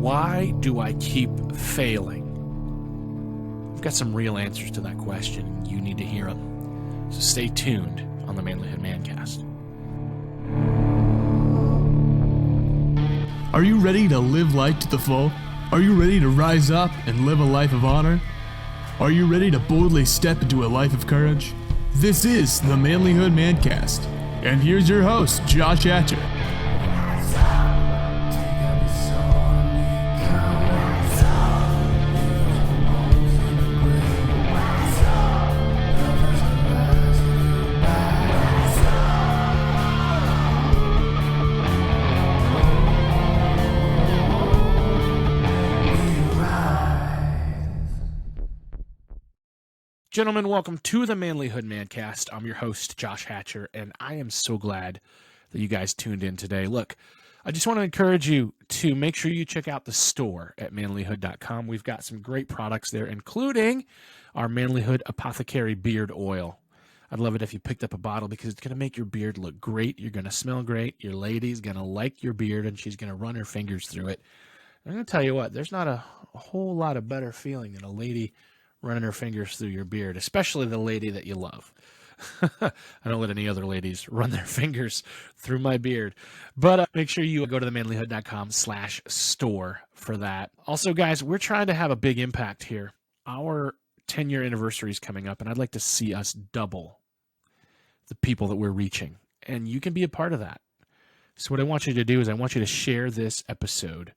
Why do I keep failing? I've got some real answers to that question. You need to hear them. So stay tuned on the Manlihood Mancast. Are you ready to live life to the full? Are you ready to rise up and live a life of honor? Are you ready to boldly step into a life of courage? This is the Manlihood Mancast, and here's your host, Josh Hatcher. Gentlemen, welcome to the Manlihood Mancast. I'm your host, Josh Hatcher, and I am so glad that you guys tuned in today. Look, I just want to encourage you to make sure you check out the store at manlihood.com. We've got some great products there, including our Manlihood Apothecary Beard Oil. I'd love it if you picked up a bottle because it's going to make your beard look great. You're going to smell great. Your lady's going to like your beard, and she's going to run her fingers through it. I'm going to tell you what, there's not a whole lot of better feeling than a lady running her fingers through your beard, especially the lady that you love. I don't let any other ladies run their fingers through my beard. But make sure you go to themanlihood.com/store for that. Also, guys, we're trying to have a big impact here. Our 10-year anniversary is coming up, and I'd like to see us double the people that we're reaching. And you can be a part of that. So what I want you to do is I want you to share this episode.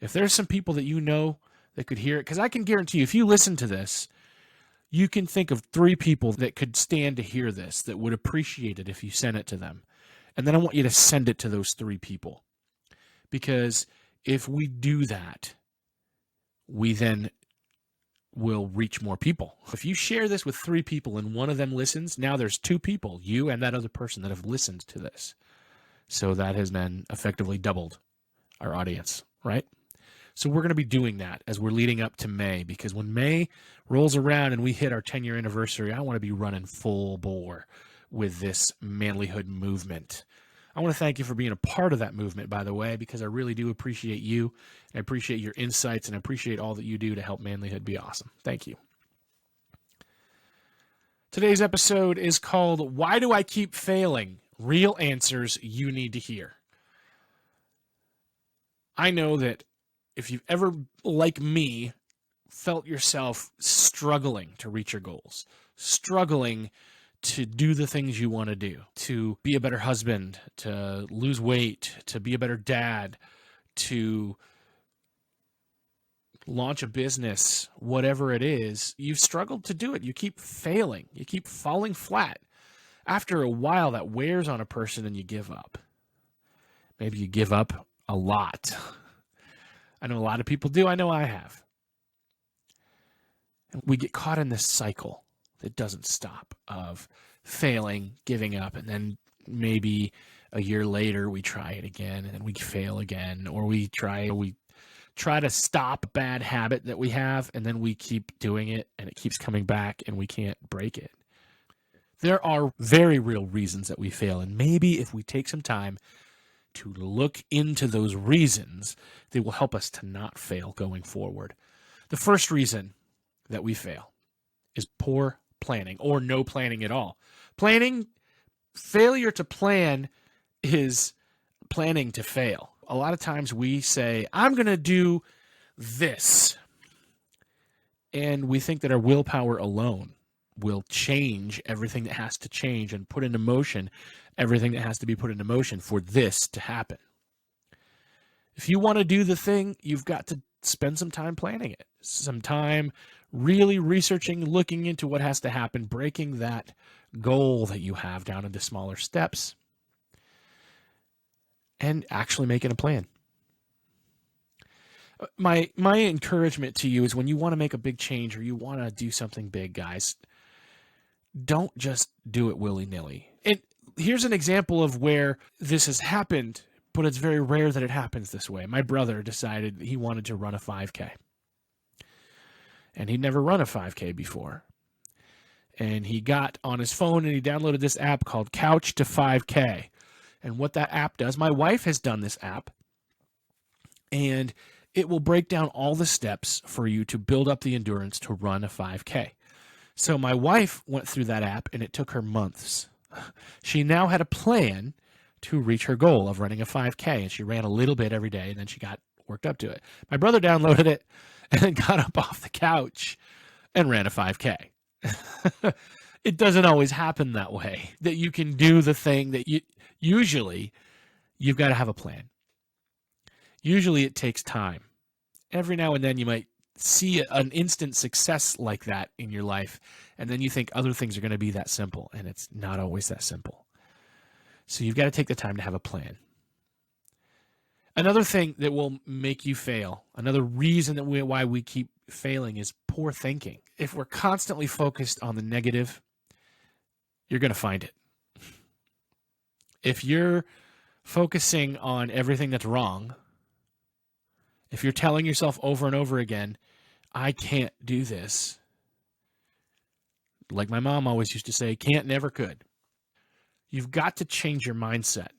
If there's some people that you know that could hear it, because I can guarantee you, if you listen to this, you can think of 3 people that could stand to hear this, that would appreciate it if you sent it to them. And then I want you to send it to those 3 people. Because if we do that, we then will reach more people. If you share this with 3 people and one of them listens, now there's 2 people, you and that other person, that have listened to this. So that has then effectively doubled our audience, right? So we're going to be doing that as we're leading up to May, because when May rolls around and we hit our 10-year anniversary, I want to be running full bore with this manlyhood movement. I want to thank you for being a part of that movement, by the way, because I really do appreciate you. I appreciate your insights, and I appreciate all that you do to help manlyhood be awesome. Thank you. Today's episode is called Why Do I Keep Failing? Real Answers You Need to Hear. I know that if you've ever, like me, felt yourself struggling to reach your goals, struggling to do the things you want to do, to be a better husband, to lose weight, to be a better dad, to launch a business, whatever it is, you've struggled to do it. You keep failing. You keep falling flat. After a while, that wears on a person and you give up. Maybe you give up a lot. I know a lot of people do. I know I have. And we get caught in this cycle that doesn't stop of failing, giving up, and then maybe a year later we try it again, and then we fail again, or we try to stop a bad habit that we have, and then we keep doing it, and it keeps coming back, and we can't break it. There are very real reasons that we fail, and maybe if we take some time to look into those reasons, they will help us to not fail going forward. The first reason that we fail is poor planning, or no planning at all. Failure to plan is planning to fail. A lot of times we say, I'm going to do this. And we think that our willpower alone will change everything that has to change and put into motion everything that has to be put into motion for this to happen. If you want to do the thing, you've got to spend some time planning it, some time really researching, looking into what has to happen, breaking that goal that you have down into smaller steps, and actually making a plan. My encouragement to you is when you want to make a big change or you want to do something big, guys, don't just do it willy-nilly. And here's an example of where this has happened, but it's very rare that it happens this way. My brother decided he wanted to run a 5K. And he'd never run a 5K before. And he got on his phone and he downloaded this app called Couch to 5K. And what that app does, my wife has done this app. And it will break down all the steps for you to build up the endurance to run a 5K. So my wife went through that app, and it took her months. She now had a plan to reach her goal of running a 5K, and she ran a little bit every day, and then she got worked up to it. My brother downloaded it and then got up off the couch and ran a 5K. It doesn't always happen that way, that you can do the thing that usually you've got to have a plan. Usually it takes time. Every now and then you might see an instant success like that in your life, and then you think other things are going to be that simple, and it's not always that simple. So you've got to take the time to have a plan. Another thing that will make you fail, another reason that why we keep failing, is poor thinking. If we're constantly focused on the negative, you're going to find it. If you're focusing on everything that's wrong, if you're telling yourself over and over again, I can't do this, like my mom always used to say, can't, never could. You've got to change your mindset,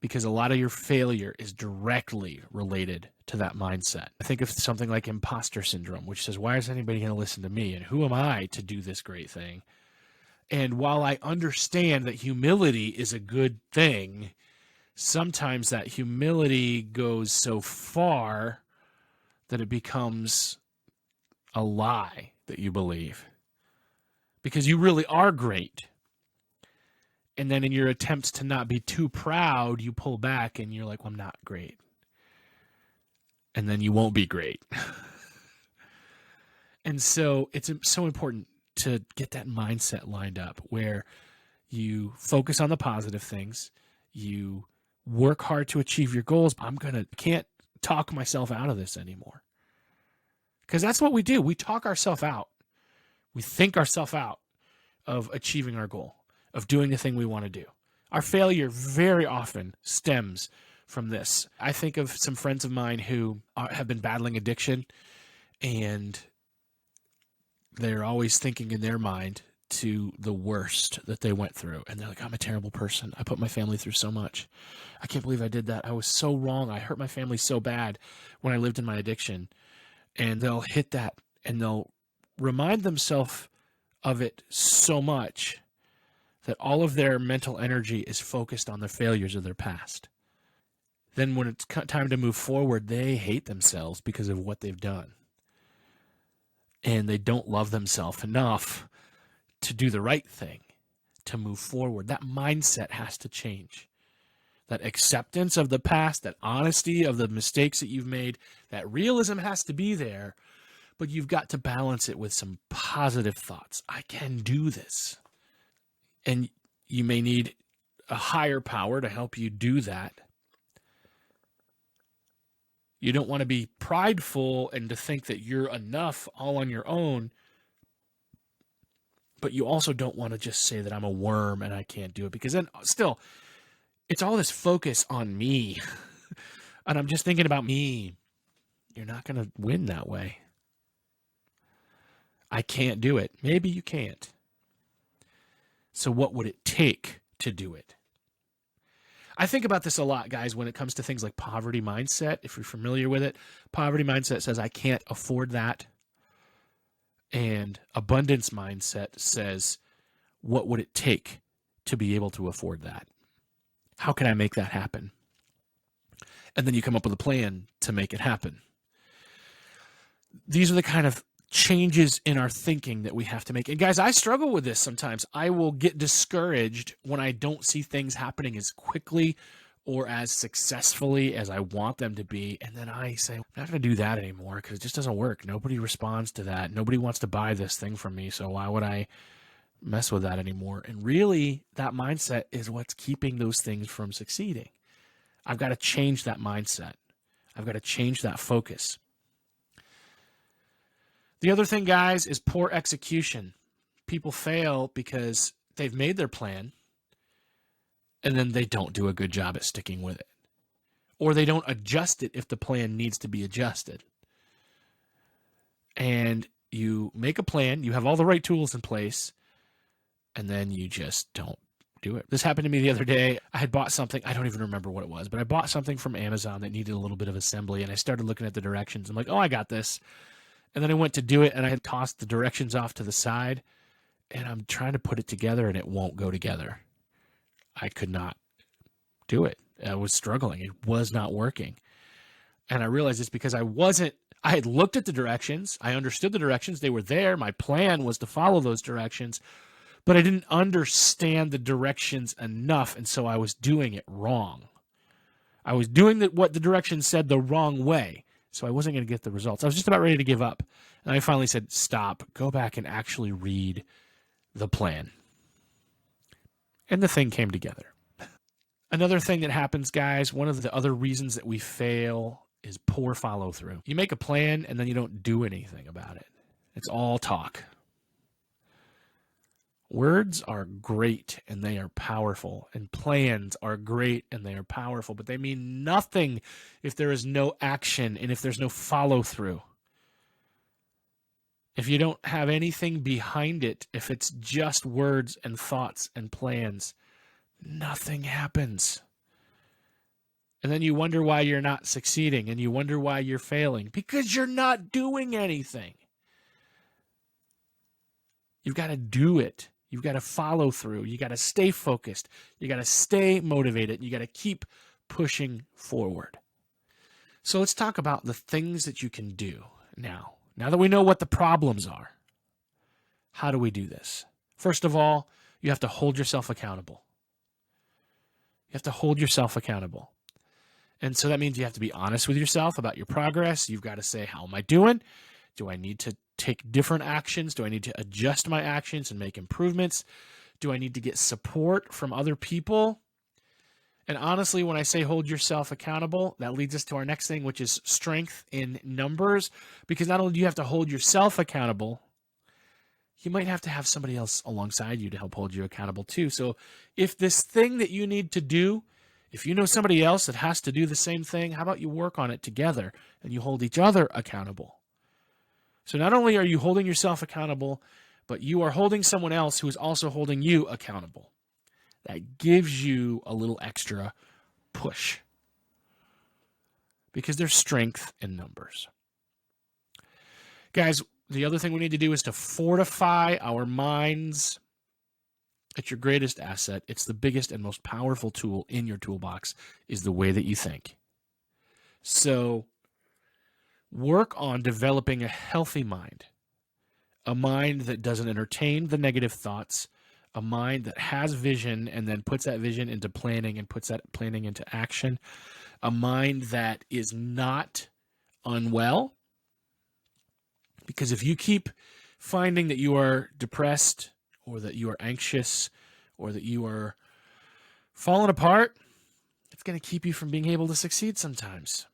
because a lot of your failure is directly related to that mindset. I think of something like imposter syndrome, which says, why is anybody going to listen to me? And who am I to do this great thing? And while I understand that humility is a good thing, sometimes that humility goes so far that it becomes a lie that you believe, because you really are great. And then in your attempts to not be too proud, you pull back and you're like, well, I'm not great. And then you won't be great. And so it's so important to get that mindset lined up where you focus on the positive things, you work hard to achieve your goals. Can't talk myself out of this anymore. Because that's what we do. We talk ourselves out. We think ourselves out of achieving our goal, of doing the thing we want to do. Our failure very often stems from this. I think of some friends of mine who have been battling addiction, and they're always thinking in their mind to the worst that they went through. And they're like, I'm a terrible person. I put my family through so much. I can't believe I did that. I was so wrong. I hurt my family so bad when I lived in my addiction. And they'll hit that and they'll remind themselves of it so much that all of their mental energy is focused on the failures of their past. Then when it's time to move forward, they hate themselves because of what they've done. And they don't love themselves enough to do the right thing, to move forward. That mindset has to change. That acceptance of the past, that honesty of the mistakes that you've made, that realism has to be there, but you've got to balance it with some positive thoughts. I can do this. And you may need a higher power to help you do that. You don't want to be prideful and to think that you're enough all on your own, but you also don't want to just say that I'm a worm and I can't do it, because then still, it's all this focus on me and I'm just thinking about me. You're not going to win that way. I can't do it. Maybe you can't. So what would it take to do it? I think about this a lot, guys, when it comes to things like poverty mindset. If you're familiar with it, poverty mindset says, I can't afford that. And abundance mindset says, what would it take to be able to afford that? How can I make that happen? And then you come up with a plan to make it happen. These are the kind of changes in our thinking that we have to make. And guys, I struggle with this sometimes. I will get discouraged when I don't see things happening as quickly or as successfully as I want them to be. And then I say, I'm not going to do that anymore because it just doesn't work. Nobody responds to that. Nobody wants to buy this thing from me. So why would I mess with that anymore? And really, that mindset is what's keeping those things from succeeding. I've got to change that mindset. I've got to change that focus. The other thing, guys, is poor execution. People fail because they've made their plan and then they don't do a good job at sticking with it. Or they don't adjust it if the plan needs to be adjusted. And you make a plan, you have all the right tools in place, and then you just don't do it. This happened to me the other day. I had bought something. I don't even remember what it was, but I bought something from Amazon that needed a little bit of assembly, and I started looking at the directions. I'm like, oh, I got this. And then I went to do it, and I had tossed the directions off to the side, and I'm trying to put it together, and it won't go together. I could not do it. I was struggling. It was not working. And I realized it's because I had looked at the directions. I understood the directions. They were there. My plan was to follow those directions, but I didn't understand the directions enough, and so I was doing it wrong. I was doing what the directions said the wrong way, so I wasn't going to get the results. I was just about ready to give up, and I finally said, stop, go back and actually read the plan. And the thing came together. Another thing that happens, guys, one of the other reasons that we fail is poor follow through. You make a plan and then you don't do anything about it. It's all talk. Words are great and they are powerful, and plans are great and they are powerful, but they mean nothing if there is no action and if there's no follow through. If you don't have anything behind it, if it's just words and thoughts and plans, nothing happens. And then you wonder why you're not succeeding, and you wonder why you're failing, because you're not doing anything. You've got to do it. You've got to follow through. You got to stay focused. You got to stay motivated. You got to keep pushing forward. So let's talk about the things that you can do now. Now that we know what the problems are, how do we do this? First of all, you have to hold yourself accountable. You have to hold yourself accountable. And so that means you have to be honest with yourself about your progress. You've got to say, how am I doing? Do I need to take different actions? Do I need to adjust my actions and make improvements? Do I need to get support from other people? And honestly, when I say hold yourself accountable, that leads us to our next thing, which is strength in numbers. Because not only do you have to hold yourself accountable, you might have to have somebody else alongside you to help hold you accountable too. So if this thing that you need to do, if you know somebody else that has to do the same thing, how about you work on it together and you hold each other accountable? So not only are you holding yourself accountable, but you are holding someone else who is also holding you accountable. That gives you a little extra push because there's strength in numbers. Guys, the other thing we need to do is to fortify our minds. It's your greatest asset. It's the biggest and most powerful tool in your toolbox, is the way that you think. So work on developing a healthy mind, a mind that doesn't entertain the negative thoughts, a mind that has vision and then puts that vision into planning and puts that planning into action, a mind that is not unwell. Because if you keep finding that you are depressed or that you are anxious or that you are falling apart, it's going to keep you from being able to succeed sometimes.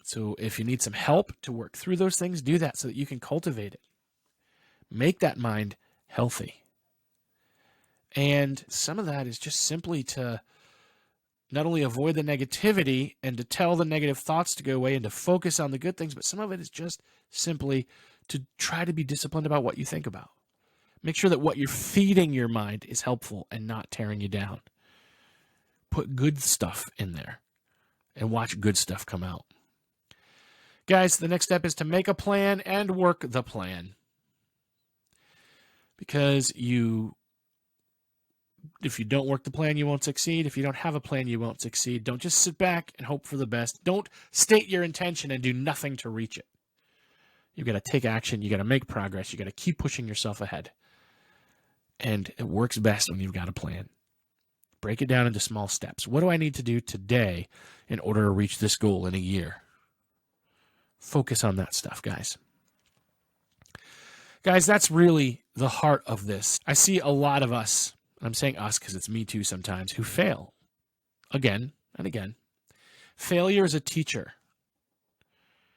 So if you need some help to work through those things, do that so that you can cultivate it. Make that mind healthy. And some of that is just simply to not only avoid the negativity and to tell the negative thoughts to go away and to focus on the good things, but some of it is just simply to try to be disciplined about what you think about. Make sure that what you're feeding your mind is helpful and not tearing you down. Put good stuff in there and watch good stuff come out. Guys, the next step is to make a plan and work the plan. Because if you don't work the plan, you won't succeed. If you don't have a plan, you won't succeed. Don't just sit back and hope for the best. Don't state your intention and do nothing to reach it. You've got to take action. You got to make progress. You got to keep pushing yourself ahead. And it works best when you've got a plan. Break it down into small steps. What do I need to do today in order to reach this goal in a year? Focus on that stuff, guys. Guys, that's really the heart of this. I see a lot of us, and I'm saying us because it's me too sometimes, who fail again and again. Failure is a teacher.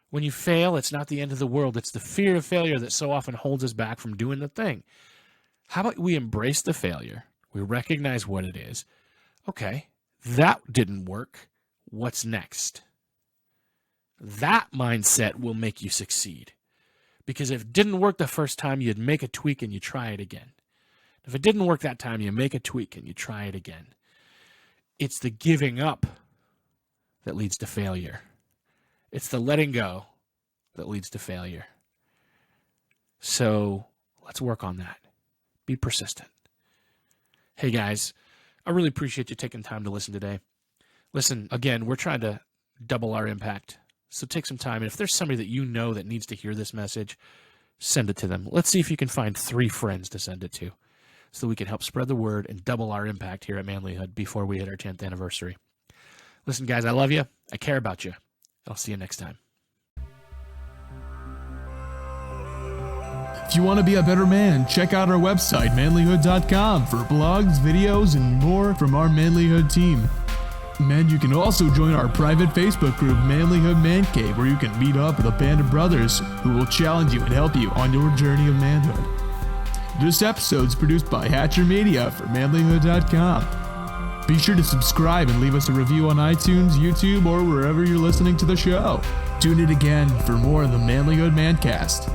When you fail, it's not the end of the world. It's the fear of failure that so often holds us back from doing the thing. How about we embrace the failure? We recognize what it is. Okay, that didn't work. What's next? That mindset will make you succeed. Because if it didn't work the first time, you'd make a tweak and you try it again. If it didn't work that time, you make a tweak and you try it again. It's the giving up that leads to failure. It's the letting go that leads to failure. So let's work on that. Be persistent. Hey guys, I really appreciate you taking time to listen today. Listen, again, we're trying to double our impact. So take some time. And if there's somebody that you know that needs to hear this message, send it to them. Let's see if you can find 3 friends to send it to so we can help spread the word and double our impact here at Manlihood before we hit our 10th anniversary. Listen, guys, I love you. I care about you. I'll see you next time. If you want to be a better man, check out our website, manlihood.com, for blogs, videos, and more from our Manlihood team. And you can also join our private Facebook group, Manlihood Man Cave, where you can meet up with a band of brothers who will challenge you and help you on your journey of manhood. This episode is produced by Hatcher Media for manlihood.com. Be sure to subscribe and leave us a review on iTunes, YouTube, or wherever you're listening to the show. Tune in again for more of the Manlihood Mancast.